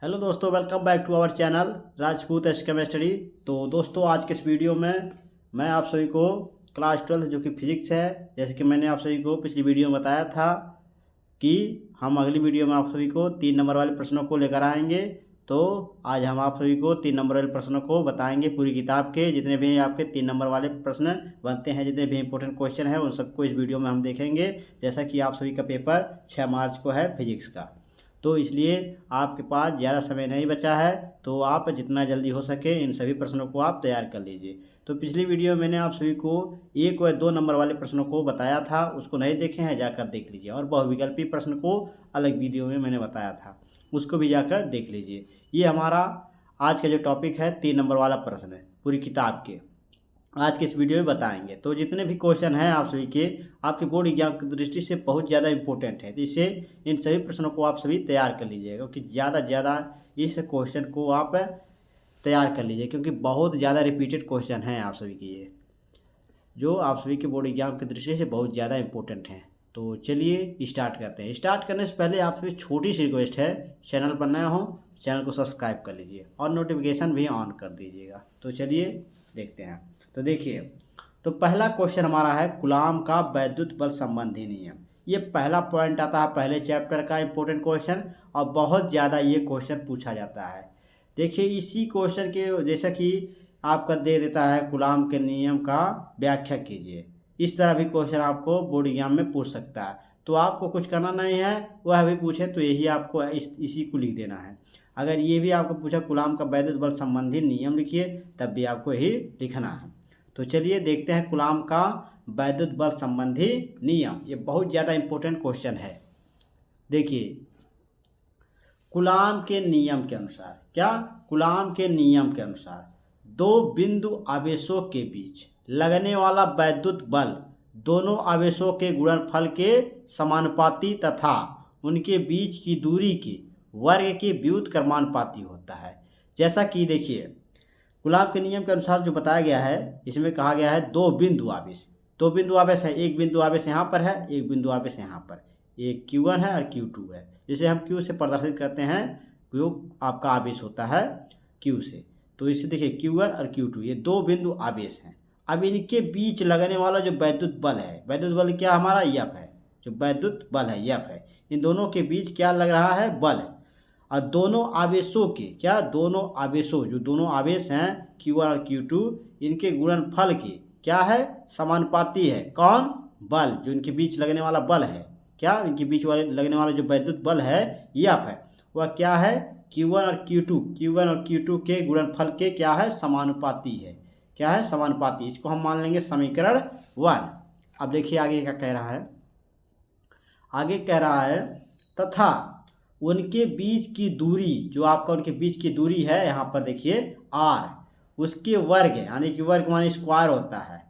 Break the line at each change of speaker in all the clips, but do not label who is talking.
Hello दोस्तों, welcome back to our channel Rajput S chemistry. तो दोस्तों, आज के इस वीडियो में मैं आप सभी को क्लास 12 जो कि फिजिक्स है, जैसे कि मैंने आप सभी को पिछली वीडियो में बताया था कि हम अगली वीडियो में आप सभी को 3 नंबर वाले प्रश्नों को लेकर आएंगे। तो आज हम आप सभी को 3 नंबर वाले प्रश्नों को बताएंगे। पूरी किताब के जितने भी आपके 3 नंबर वाले प्रश्न बनते हैं, जितने भी इंपॉर्टेंट क्वेश्चन हैं, उन सबको इस वीडियो में हम देखेंगे। जैसा कि आप सभी का पेपर 6 मार्च को है फिजिक्स का, तो इसलिए आपके पास ज़्यादा समय नहीं बचा है, तो आप जितना जल्दी हो सके इन सभी प्रश्नों को आप तैयार कर लीजिए। तो पिछली वीडियो में मैंने आप सभी को 1 व 2 नंबर वाले प्रश्नों को बताया था, उसको नहीं देखे हैं जाकर देख लीजिए। और बहुविकल्पी प्रश्न को अलग वीडियो में मैंने बताया था, उसको भी जाकर देख लीजिए। ये हमारा आज का जो टॉपिक है 3 नंबर वाला प्रश्न है, पूरी किताब के आज के इस वीडियो में बताएंगे। तो जितने भी क्वेश्चन हैं आप सभी के आपके बोर्ड एग्जाम की दृष्टि से बहुत ज़्यादा इंपॉर्टेंट है, तो इससे इन सभी प्रश्नों को आप सभी तैयार कर लीजिएगा, क्योंकि ज़्यादा से ज़्यादा इस क्वेश्चन को आप तैयार कर लीजिए, क्योंकि बहुत ज़्यादा रिपीटेड क्वेश्चन हैं आप सभी के, ये जो आप सभी के बोर्ड एग्जाम की दृष्टि से बहुत ज़्यादा इंपॉर्टेंट हैं। तो चलिए स्टार्ट करते हैं। स्टार्ट करने से पहले आप सभी छोटी सी रिक्वेस्ट है, चैनल पर नया हो चैनल को सब्सक्राइब कर लीजिए और नोटिफिकेशन भी ऑन कर दीजिएगा। तो चलिए देखते हैं। तो देखिए, तो पहला क्वेश्चन हमारा है कूलॉम का वैद्युत बल संबंधी नियम। ये पहला पॉइंट आता है पहले चैप्टर का इंपॉर्टेंट क्वेश्चन, और बहुत ज़्यादा ये क्वेश्चन पूछा जाता है। देखिए, इसी क्वेश्चन के जैसा कि आपका दे देता है कूलॉम के नियम का व्याख्या कीजिए, इस तरह भी क्वेश्चन आपको बोर्ड एग्जाम में पूछ सकता है। तो आपको कुछ करना नहीं है, वह भी पूछे तो यही आपको इसी को लिख देना है। अगर ये भी आपको पूछा कूलॉम का वैद्युत बल संबंधी नियम लिखिए, तब भी आपको यही लिखना है। तो चलिए देखते हैं कूलॉम का वैद्युत बल संबंधी नियम। ये बहुत ज़्यादा इंपॉर्टेंट क्वेश्चन है। देखिए, कूलॉम के नियम के अनुसार, क्या कूलॉम के नियम के अनुसार दो बिंदु आवेशों के बीच लगने वाला वैद्युत बल दोनों आवेशों के गुणनफल के समानुपाती तथा उनके बीच की दूरी के वर्ग के व्युत्क्रमानुपाती होता है। जैसा कि देखिए, कूलॉम के नियम के अनुसार जो बताया गया है, इसमें कहा गया है दो बिंदु आवेश है। एक बिंदु आवेश यहाँ पर है, एक बिंदु आवेश यहाँ पर, एक Q1 है और Q2 है। जिसे हम Q से प्रदर्शित करते हैं, जो आपका आवेश होता है Q से। तो इसे देखिए Q1 और Q2, ये दो बिंदु आवेश हैं। अब इनके बीच लगने वाला जो वैद्युत बल है, वैद्युत बल क्या हमारा F है, जो वैद्युत बल है F है। इन दोनों के बीच क्या लग रहा है, बल। और दोनों आवेशों के, क्या दोनों आवेशों, जो दोनों आवेश हैं Q1 और Q2, इनके गुणनफल के क्या है, समानुपाती है। कौन, बल, जो इनके बीच लगने वाला बल है, क्या इनके बीच वाले लगने वाला जो वैद्युत बल है F है, वह क्या है, Q1 और Q2 के गुणनफल के क्या है, समानुपाती है। क्या है, समानुपाती। इसको हम मान लेंगे समीकरण 1। अब देखिए आगे क्या कह रहा है। आगे कह रहा है तथा उनके बीच की दूरी, जो आपका उनके बीच की दूरी है यहाँ पर देखिए r, उसके वर्ग, यानी कि वर्ग माने स्क्वायर होता है,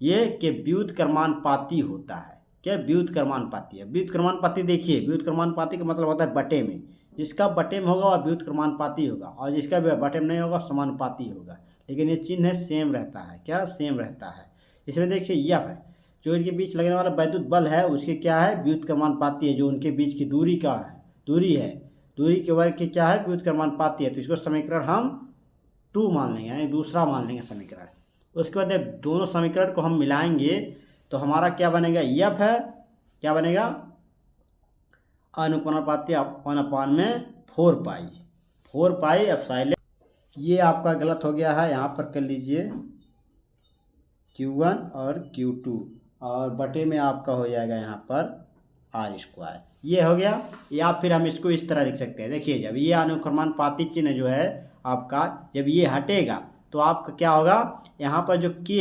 ये के व्युत्क्रमानुपाती होता है। क्या व्युत्क्रमानुपाती है। व्युत्क्रमानुपाती देखिए, व्युत्क्रमानुपाती का मतलब होता है बटे में। जिसका बटे में होगा वह व्युत्क्रमानुपाती होगा, और जिसका बटे में नहीं होगा समानुपाती होगा। लेकिन ये चिन्ह सेम रहता है, क्या सेम रहता है। इसमें देखिए F है, जो इनके बीच लगने वाला वैद्युत बल है, उसके क्या है, व्युत्क्रमानुपाती है। जो उनके बीच की दूरी का है, दूरी है, दूरी के वर्ग के क्या है, व्युत्क्रमानुपाती है। तो इसको समीकरण हम 2 मान लेंगे, यानी दूसरा मान लेंगे समीकरण। उसके बाद दोनों समीकरण को हम मिलाएंगे तो हमारा क्या बनेगा, F है, क्या बनेगा, अनुपाती 1/4 एप्सिलॉन। ये आपका गलत हो गया है, यहाँ पर कर लीजिए Q1 और Q2, और बटे में आपका हो जाएगा यहाँ पर r²। ये हो गया। या फिर हम इसको इस तरह लिख सकते हैं। देखिए, जब ये अनुक्रमानुपाती चिन्ह जो है आपका, जब ये हटेगा तो आपका क्या होगा, यहाँ पर जो k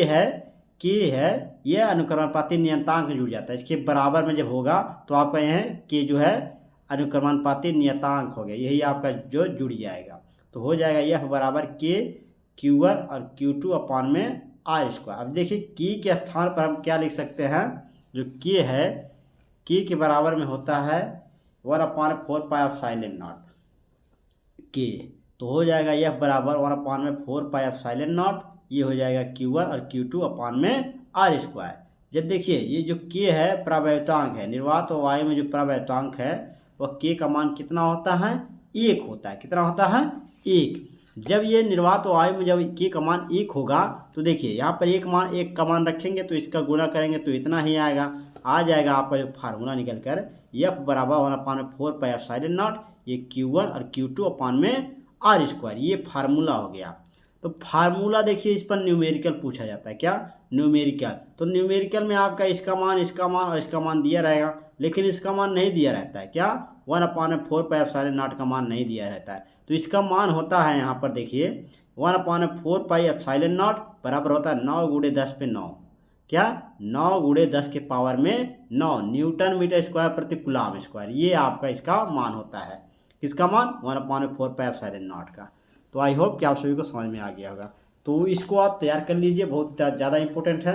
है ये अनुक्रमानुपाती नियतांक जुड़ जाता है। इसके बराबर में जब होगा तो आपका यह k जो है अनुक्रमानुपाती नियतांक हो गया, यही आपका जो जुड़ जाएगा। तो हो जाएगा F बराबर k Q1 और Q2 अपान में r²। अब देखिए k के स्थान पर हम क्या लिख सकते हैं, जो k है, k के बराबर में होता है 1/4 एप्सिलॉन k। तो हो जाएगा F बराबर 1/4 एप्सिलॉन। ये हो जाएगा Q1 और Q2 अपान में r²। जब देखिए ये जो k है प्रवैत्तांक है, निर्वात और वायु में जो प्रवैत्तांक है, वह k का मान कितना होता है, 1 होता है। कितना होता है? 1। जब ये निर्वात वायु में जब के का मान 1 होगा तो देखिए यहाँ पर एक का मान रखेंगे तो इसका गुणा करेंगे तो इतना ही आएगा। आ जाएगा आपका जो फार्मूला निकल कर F बराबर 1/4 पाई एप्सिलॉन नॉट, ये Q1 और Q2 अपान में R स्क्वायर, ये फार्मूला हो गया। तो फार्मूला देखिए इस पर न्यूमेरिकल पूछा जाता है। क्या? न्यूमेरिकल। तो न्यूमेरिकल में आपका इसका मान और इसका मान दिया रहेगा, लेकिन इसका मान नहीं दिया रहता है। क्या? 1/4 पाई एप्सिलॉन नॉट का मान नहीं दिया रहता है। तो इसका मान होता है यहाँ पर देखिए 1/4 पाई एप्सिलॉन नॉट बराबर होता है 9 × 10 पे 9। क्या? 9 × 10 के पावर में 9 न्यूटन मीटर स्क्वायर प्रति कूलम स्क्वायर, ये आपका इसका मान होता है। किसका मान? 1/4 पाई एप्सिलॉन नॉट का। तो आई होप कि आप सभी को समझ में आ गया होगा। तो इसको आप तैयार कर लीजिए, बहुत ज़्यादा इंपॉर्टेंट है।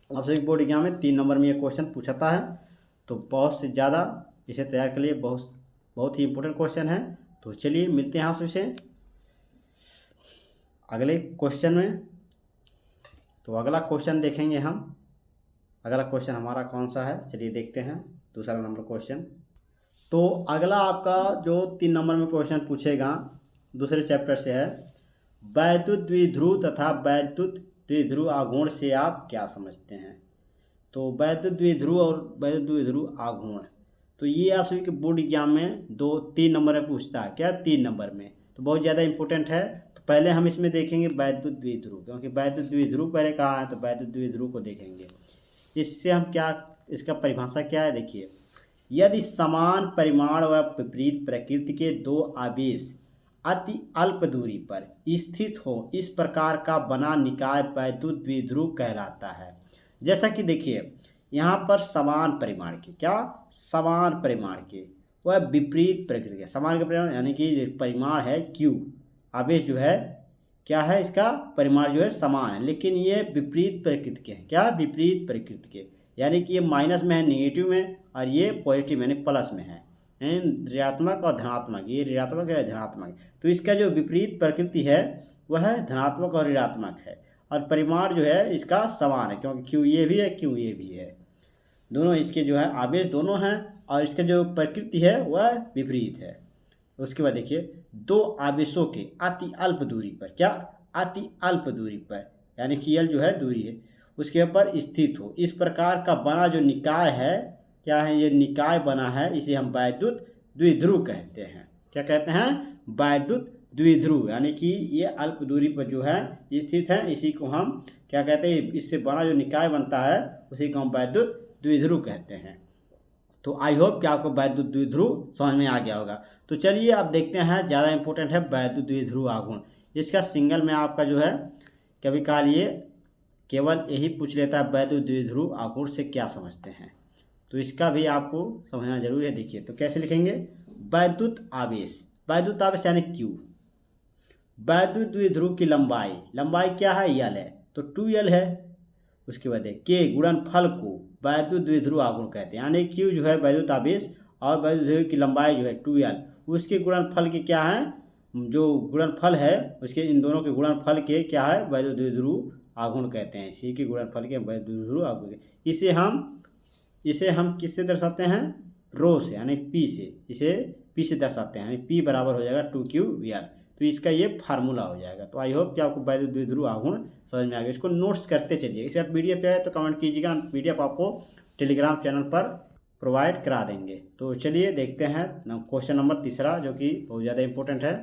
आप सभी बोर्ड एग्जाम में 3 नंबर में ये क्वेश्चन पूछता है, तो बहुत से ज़्यादा इसे तैयार कर लिए, बहुत ही इंपॉर्टेंट क्वेश्चन है। तो चलिए मिलते हैं आप सबसे अगले क्वेश्चन में। तो अगला क्वेश्चन देखेंगे हम। अगला क्वेश्चन हमारा कौन सा है, चलिए देखते हैं। दूसरा नंबर क्वेश्चन। तो अगला आपका जो 3 नंबर में क्वेश्चन पूछेगा दूसरे चैप्टर से है, वैद्युत द्विध्रुव तथा वैद्युत द्विध्रुव आघूर्ण से आप क्या समझते हैं। तो वैद्युत द्विध्रुव और वैद्युत द्विध्रुव आघूर्ण, तो ये आप सभी के बोर्ड एग्जाम में 2-3 नंबर में पूछता है। क्या? 3 नंबर में। तो बहुत ज़्यादा इंपॉर्टेंट है। तो पहले हम इसमें देखेंगे वैद्युत द्विध्रुव, क्योंकि वैद्युत द्विध्रुव पहले कहा है, तो वैद्युत द्विध्रुव को देखेंगे। इससे हम क्या, इसका परिभाषा क्या है देखिए, यदि समान परिमाण व विपरीत प्रकृति के 2 आवेश अति अल्प दूरी पर स्थित हो, इस प्रकार का बना निकाय वैद्युत द्विध्रुव कहलाता है। जैसा कि देखिए यहाँ पर समान परिमाण के, क्या? समान परिमाण के वह विपरीत प्रकृति के, समान के परिमाण यानी कि परिमाण है Q, आवेश जो है क्या है, इसका परिमाण जो है समान है, लेकिन ये विपरीत प्रकृति के हैं। क्या? विपरीत प्रकृति के, यानी कि ये माइनस में है, नेगेटिव में, और ये पॉजिटिव यानी प्लस में है, ऋणात्मक और धनात्मक, ये ऋणात्मक है धनात्मक। तो इसका जो विपरीत प्रकृति है वह धनात्मक और ऋणात्मक है, और परिमाण जो है इसका समान है, क्योंकि Q ये भी है, Q ये भी है, दोनों इसके जो है आवेश दोनों हैं, और इसका जो प्रकृति है वह विपरीत है। उसके बाद देखिए 2 आवेशों के अति अल्प दूरी पर, क्या? अति अल्प दूरी पर, यानी कि L जो है दूरी है, उसके ऊपर स्थित हो, इस प्रकार का बना जो निकाय है, क्या है, ये निकाय बना है, इसे हम वैद्युत द्विध्रुव कहते हैं। क्या कहते हैं? वैद्युत द्विध्रुव, यानी कि ये अल्प दूरी पर जो है स्थित है, इसी को हम क्या कहते हैं, इससे बना जो निकाय बनता है उसी को हम वैद्युत द्विध्रुव कहते हैं। तो आई होप कि आपको वैद्युत द्विध्रुव समझ में आ गया होगा। तो चलिए अब देखते हैं, ज़्यादा इंपॉर्टेंट है वैद्युत द्विध्रुव आघूर्ण। इसका सिंगल में आपका जो है कभी काल ये केवल यही पूछ लेता है, वैद्युत द्विध्रुव आघूर्ण से क्या समझते हैं। तो इसका भी आपको समझना जरूरी है। देखिए तो कैसे लिखेंगे, वैद्युत आवेश, वैद्युत आवेश यानी Q, वैद्युत द्विध्रुव की लंबाई क्या है, L है, तो 2L है। उसके बाद के गुणनफल को वैद्युत द्विध्रुव आघूर्ण कहते हैं, यानी Q जो है वैद्युत आवेश और वैद्युत द्विध्रुव की लंबाई जो है 2L, उसके गुणनफल के क्या है, जो गुणनफल है उसके, इन दोनों के गुणनफल के क्या है, वैद्युत द्विध्रुव आघूर्ण कहते हैं। इसी के गुणनफल के वैद्युत द्विध्रुव आघूर्ण, इसे हम किससे दर्शाते हैं, रो से, यानी P से, इसे P से दर्शाते हैं, यानी P बराबर हो जाएगा 2QL। तो इसका ये फार्मूला हो जाएगा। तो आई होप कि आपको वैद्युत द्विध्रुव आघूर्ण समझ में आ गया। इसको नोट्स करते चलिए। इसे आप PDF है तो कमेंट कीजिएगा, PDF आपको टेलीग्राम चैनल पर प्रोवाइड करा देंगे। तो चलिए देखते हैं क्वेश्चन नंबर 3, जो कि बहुत ज़्यादा इंपॉर्टेंट है।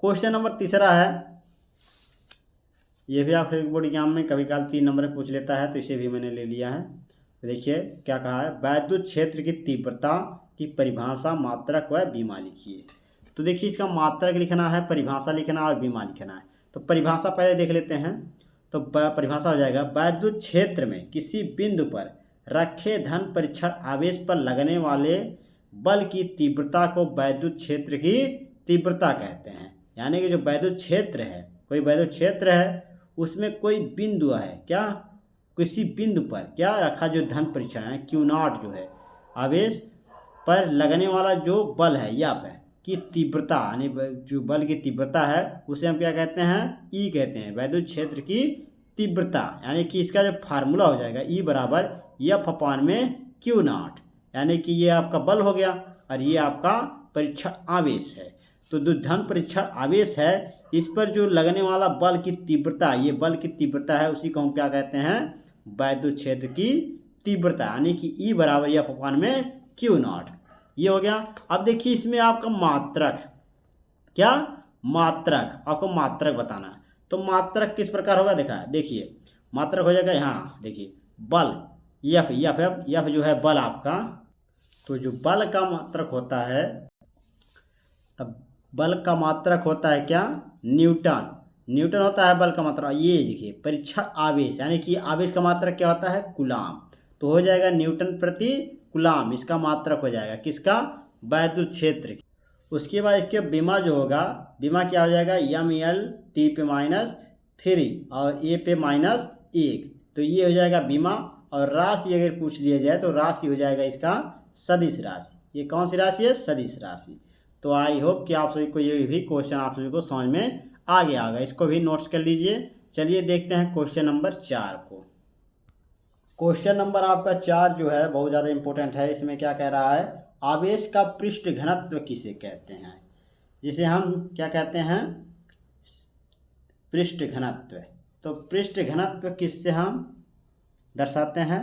क्वेश्चन नंबर 3 है, ये भी आप बोर्ड एग्जाम में कभी काल 3 नंबर में पूछ लेता है, तो इसे भी मैंने ले लिया है। तो देखिए क्या कहा है, वैद्युत क्षेत्र की तीव्रता की परिभाषा, मात्रक व बीमा लिखिए। तो देखिए इसका मात्रक लिखना है, परिभाषा लिखना और बीमा लिखना है। तो परिभाषा पहले देख लेते हैं। तो परिभाषा हो जाएगा, वैद्युत क्षेत्र में किसी बिंदु पर रखे धन परीक्षण आवेश पर लगने वाले बल की तीव्रता को वैद्युत क्षेत्र की तीव्रता कहते हैं। यानी कि जो वैद्युत क्षेत्र है, कोई वैद्युत क्षेत्र है, उसमें कोई बिंदु है, क्या, किसी बिंदु पर क्या रखा जो धन परीक्षण है Q0 जो है, आवेश पर लगने वाला जो बल है या है की तीव्रता, यानी जो बल की तीव्रता है उसे हम क्या कहते हैं, E कहते हैं, वैद्युत क्षेत्र की तीव्रता। यानी कि इसका जो फार्मूला हो जाएगा E बराबर F/Q0, यानी कि ये आपका बल हो गया और ये आपका परीक्षण आवेश है। तो जो धन परीक्षण आवेश है इस पर जो लगने वाला बल की तीव्रता, ये बल की तीव्रता है, उसी को हम क्या कहते हैं, वैद्युत क्षेत्र की तीव्रता, यानी कि E बराबर F अपान में Q0। ये हो गया। अब देखिए इसमें आपका मात्रक, क्या मात्रक, आपको मात्रक बताना है। तो मात्रक किस प्रकार होगा देखा, देखिए मात्रक हो जाएगा यहाँ, देखिए बल F जो है बल आपका, तो जो बल का मात्रक होता है, तब बल का मात्रक होता है क्या, न्यूटन होता है बल का मात्रक। ये देखिए परीक्षण आवेश, यानी कि आवेश का मात्रक क्या होता है, कूलाम। तो हो जाएगा न्यूटन प्रति कूलाम, इसका मात्रक हो जाएगा किसका, वैद्युत क्षेत्र। उसके बाद इसके बीमा जो होगा, बीमा क्या हो जाएगा, ML T पे -3 और A पे -1। तो ये हो जाएगा बीमा। और राशि अगर पूछ लिया जाए तो राशि हो जाएगा इसका सदिश राशि। ये कौन सी राशि है, सदिश राशि। तो आई होप कि आप सभी को ये भी क्वेश्चन आप सभी को समझ में आ गया होगा, इसको भी नोट्स कर लीजिए। चलिए देखते हैं क्वेश्चन नंबर 4 को। क्वेश्चन नंबर आपका 4 जो है बहुत ज़्यादा इंपॉर्टेंट है। इसमें क्या कह रहा है, आवेश का पृष्ठ घनत्व किसे कहते हैं, जिसे हम क्या कहते हैं, पृष्ठ घनत्व। तो पृष्ठ घनत्व किससे हम दर्शाते हैं,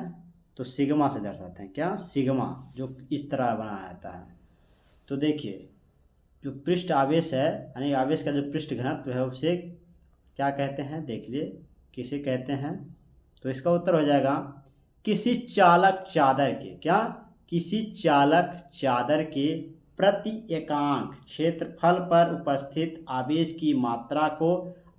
तो सिग्मा से दर्शाते हैं। क्या, सिग्मा, जो इस तरह बनाया जाता है। तो देखिए जो पृष्ठ आवेश है, यानी आवेश का जो पृष्ठ घनत्व है उसे क्या कहते हैं, देख लिए किसे कहते हैं। तो इसका उत्तर हो जाएगा किसी चालक चादर के, क्या, किसी चालक चादर के प्रति एकांक क्षेत्रफल पर उपस्थित आवेश की मात्रा को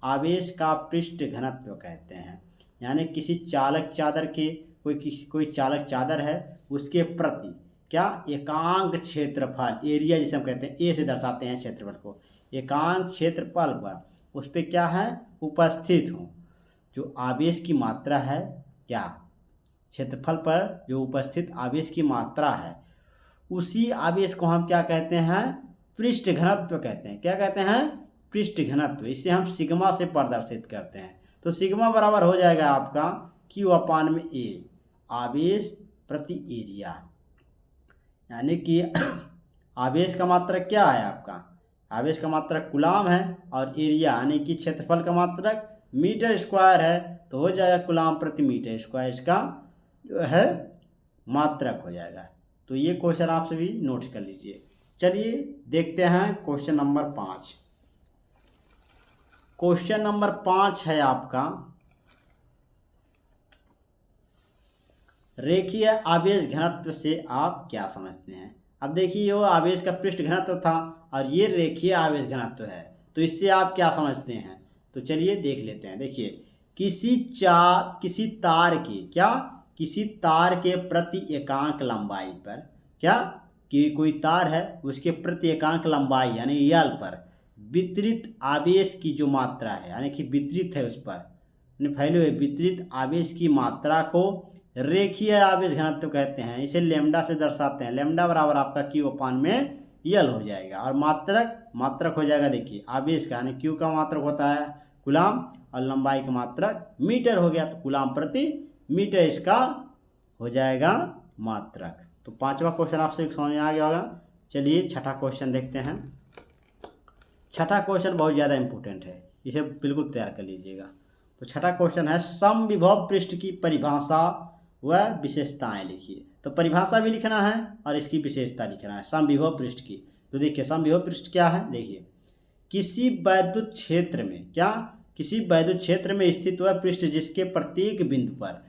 आवेश का पृष्ठ घनत्व कहते हैं। यानी किसी चालक चादर के, कोई चालक चादर है, उसके प्रति क्या, एकांक क्षेत्रफल, एरिया जिसे हम कहते हैं, ए से दर्शाते हैं क्षेत्रफल को, एकांक क्षेत्रफल पर उस पर क्या है, उपस्थित हो जो आवेश की मात्रा है, क्या, क्षेत्रफल पर जो उपस्थित आवेश की मात्रा है, उसी आवेश को हम क्या कहते हैं, पृष्ठ घनत्व कहते हैं। क्या कहते हैं, पृष्ठ घनत्व। इसे हम सिग्मा से प्रदर्शित करते हैं। तो सिग्मा बराबर हो जाएगा आपका Q अपान में A, आवेश प्रति एरिया। यानी कि आवेश का मात्रक क्या है आपका, आवेश का मात्रक कूलाम है, और एरिया यानी कि क्षेत्रफल का मात्रक मीटर स्क्वायर है। तो हो जाएगा कूलाम प्रति मीटर स्क्वायर, इसका जो है मात्रक हो जाएगा। तो ये क्वेश्चन आप सभी नोट कर लीजिए। चलिए देखते हैं क्वेश्चन नंबर 5। क्वेश्चन नंबर 5 है आपका, रेखीय आवेश घनत्व से आप क्या समझते हैं। अब देखिए वो आवेश का पृष्ठ घनत्व था और ये रेखीय आवेश घनत्व है, तो इससे आप क्या समझते हैं। तो चलिए देख लेते हैं। देखिए किसी तार के, क्या, किसी तार के प्रति एकांक लंबाई पर, क्या, कि कोई तार है उसके प्रति एकांक लंबाई यानी यल पर वितरित आवेश की जो मात्रा है, यानी कि वितरित है उस पर फैले हुए वितरित आवेश की मात्रा को रेखीय आवेश घनत्व कहते हैं। इसे लेमडा से दर्शाते हैं। लेमडा बराबर आपका Q अपान में यल हो जाएगा। और मात्रक हो जाएगा, देखिए आवेश का, यानी Q का मात्रक होता है कूलाम और लंबाई का मात्रक मीटर हो गया, तो कूलाम प्रति मीटर इसका हो जाएगा मात्रक। तो 5वां क्वेश्चन आपसे समझ में आ गया होगा। चलिए 6ठा क्वेश्चन देखते हैं। 6ठा क्वेश्चन बहुत ज़्यादा इंपॉर्टेंट है, इसे बिल्कुल तैयार कर लीजिएगा। तो 6ठा क्वेश्चन है, समविभव पृष्ठ की परिभाषा व विशेषताएं लिखिए। तो परिभाषा भी लिखना है और इसकी विशेषता लिखना है समविभव पृष्ठ की। तो देखिए समविभव पृष्ठ क्या है, देखिए किसी वैद्युत क्षेत्र में, क्या, किसी वैद्युत क्षेत्र में स्थित वह पृष्ठ जिसके प्रत्येक बिंदु पर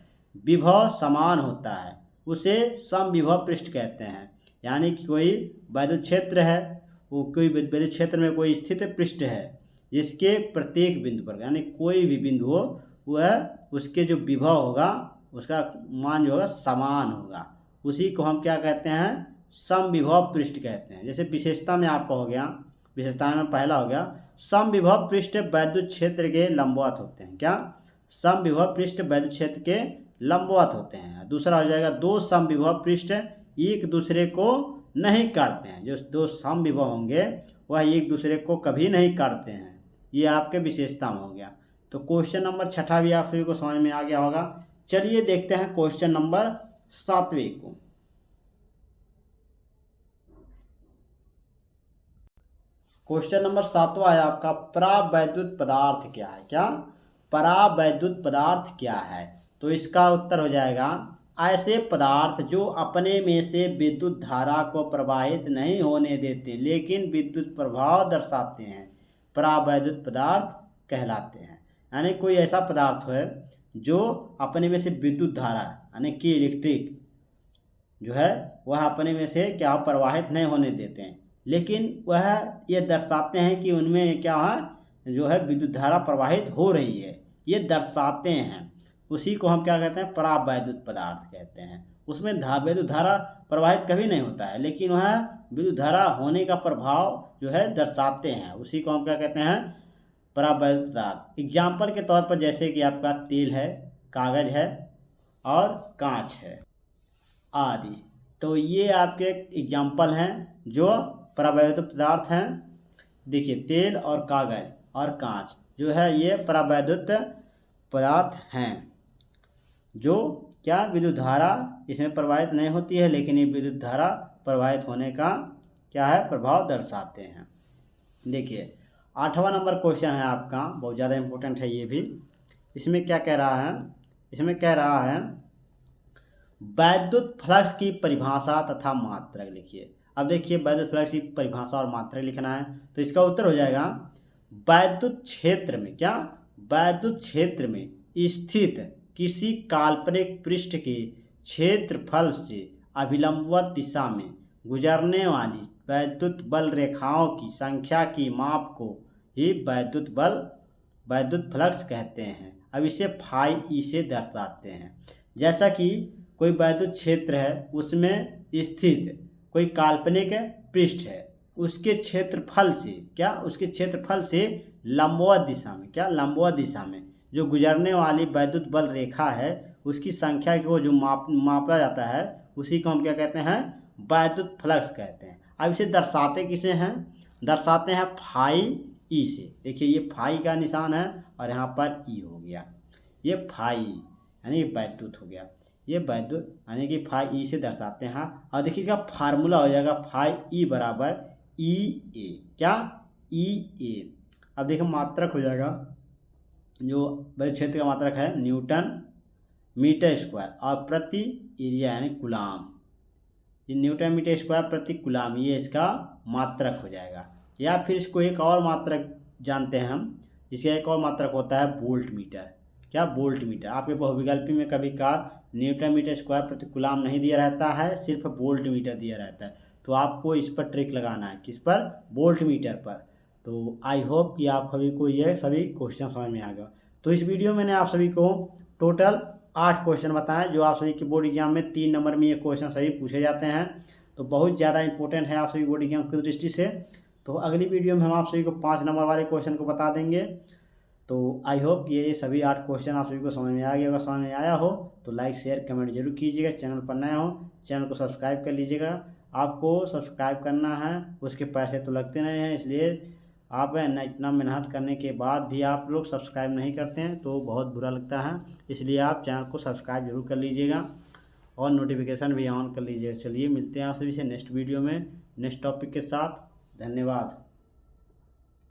विभव समान होता है उसे समविभव पृष्ठ कहते हैं। यानी कि कोई वैद्युत क्षेत्र है, वो कोई वैद्युत क्षेत्र में कोई स्थित पृष्ठ है जिसके प्रत्येक बिंदु पर, यानी कोई भी बिंदु हो वह उसके जो विभव होगा उसका मान जो होगा समान होगा, उसी को हम क्या कहते हैं, समविभव पृष्ठ कहते हैं। जैसे विशेषता में आपका हो गया, विशेषता में पहला हो गया समविभव पृष्ठ वैद्युत क्षेत्र के लंबवत होते हैं। क्या, समविभव पृष्ठ वैद्युत क्षेत्र के लंबवत होते हैं। दूसरा हो जाएगा दो समविभव पृष्ठ एक दूसरे को नहीं काटते हैं। जो दो समविभव होंगे वह एक दूसरे को कभी नहीं काटते हैं। ये आपके विशेषता में हो गया। तो क्वेश्चन नंबर 6ठा भी आप सभी को समझ में आ गया होगा। चलिए देखते हैं क्वेश्चन नंबर 7वें को। क्वेश्चन नंबर 7वां है आपका, परावैद्युत पदार्थ क्या है? क्या परावैद्युत पदार्थ क्या है? तो इसका उत्तर हो जाएगा, ऐसे पदार्थ जो अपने में से विद्युत धारा को प्रवाहित नहीं होने देते लेकिन विद्युत प्रभाव दर्शाते हैं, परावैद्युत पदार्थ कहलाते हैं। यानी कोई ऐसा पदार्थ है जो अपने में से विद्युत धारा यानी कि इलेक्ट्रिक जो है वह अपने में से क्या प्रवाहित नहीं होने देते हैं, लेकिन वह ये दर्शाते हैं कि उनमें क्या है जो है विद्युत धारा प्रवाहित हो रही है, ये दर्शाते हैं। उसी को हम क्या कहते हैं? परावैद्युत पदार्थ कहते हैं। उसमें विद्युत धारा प्रवाहित कभी नहीं होता है, लेकिन वह विद्युत धारा होने का प्रभाव जो है दर्शाते हैं। उसी को हम क्या कहते हैं? परावैद्युत पदार्थ। एग्जाम्पल के तौर पर जैसे कि आपका तेल है, कागज है और कांच है आदि। तो ये आपके एग्जाम्पल हैं जो परावैद्युत पदार्थ हैं। देखिए, तेल और कागज और कांच जो है ये परावैद्युत पदार्थ हैं, जो क्या विद्युत धारा इसमें प्रवाहित नहीं होती है, लेकिन ये विद्युत धारा प्रवाहित होने का क्या है प्रभाव दर्शाते हैं। देखिए 8वां नंबर क्वेश्चन है आपका, बहुत ज़्यादा इम्पोर्टेंट है ये भी। इसमें क्या कह रहा है? इसमें कह रहा है वैद्युत फ्लक्स की परिभाषा तथा मात्रक लिखिए। अब देखिए वैद्युत फ्लक्स की परिभाषा और मात्रक लिखना है, तो इसका उत्तर हो जाएगा, वैद्युत क्षेत्र में क्या वैद्युत क्षेत्र में स्थित किसी काल्पनिक पृष्ठ के क्षेत्रफल से अभिलंबवत दिशा में गुजरने वाली वैद्युत बल रेखाओं की संख्या की माप को ही वैद्युत फ्लक्स कहते हैं। अब इसे फाई ई से दर्शाते हैं। जैसा कि कोई वैद्युत क्षेत्र है, उसमें स्थित कोई काल्पनिक पृष्ठ है, उसके क्षेत्रफल से क्या उसके क्षेत्रफल से लंबवत दिशा में क्या लंबवत दिशा में जो गुजरने वाली वैद्युत बल रेखा है उसकी संख्या को जो मापा जाता है उसी को हम क्या कहते हैं? वैद्युत फ्लक्स कहते हैं। अब इसे दर्शाते किसे हैं? दर्शाते हैं फाई ई से। देखिए ये फाई का निशान है और यहाँ पर ई हो गया, ये फाई यानी वैद्युत हो गया, ये वैद्युत यानी कि फाई ई से दर्शाते हैं। और देखिए इसका फार्मूला हो जाएगा फाई ई बराबर ई ए, क्या ई ए। अब देखिए मात्रक हो जाएगा, जो वैद्युत क्षेत्र का मात्रक है न्यूटन मीटर स्क्वायर और प्रति एरिया यानी कूलाम। ये न्यूटन मीटर स्क्वायर प्रति कूलाम, ये इसका मात्रक हो जाएगा। या फिर इसको एक और मात्रक जानते हैं हम, इसका एक और मात्रक होता है वोल्ट मीटर। क्या वोल्ट मीटर? आपके बहुविकल्पी में कभी कभार न्यूटन मीटर स्क्वायर प्रति कूलाम नहीं दिया रहता है, सिर्फ वोल्ट मीटर दिया रहता है। तो आपको इस पर ट्रिक लगाना है, किस पर? वोल्ट मीटर पर। तो आई होप कि आप सभी को ये सभी क्वेश्चन समझ में आ गया। तो इस वीडियो में मैंने आप सभी को टोटल 8 क्वेश्चन बताएं, जो आप सभी के बोर्ड एग्जाम में 3 नंबर में ये क्वेश्चन सभी पूछे जाते हैं। तो बहुत ज़्यादा इंपॉर्टेंट है आप सभी बोर्ड एग्जाम की दृष्टि से। तो अगली वीडियो में हम आप सभी को 5 नंबर वाले क्वेश्चन को बता देंगे। तो आई होप ये सभी 8 क्वेश्चन आप सभी को समझ में आ गया। अगर समझ में आया हो तो लाइक शेयर कमेंट जरूर कीजिएगा। चैनल पर नए हो चैनल को सब्सक्राइब कर लीजिएगा। आपको सब्सक्राइब करना है, उसके पैसे तो लगते नहीं हैं, इसलिए आप इतना मेहनत करने के बाद भी आप लोग सब्सक्राइब नहीं करते हैं तो बहुत बुरा लगता है। इसलिए आप चैनल को सब्सक्राइब जरूर कर लीजिएगा और नोटिफिकेशन भी ऑन कर लीजिएगा। चलिए मिलते हैं आप सभी से नेक्स्ट वीडियो में नेक्स्ट टॉपिक के साथ। धन्यवाद।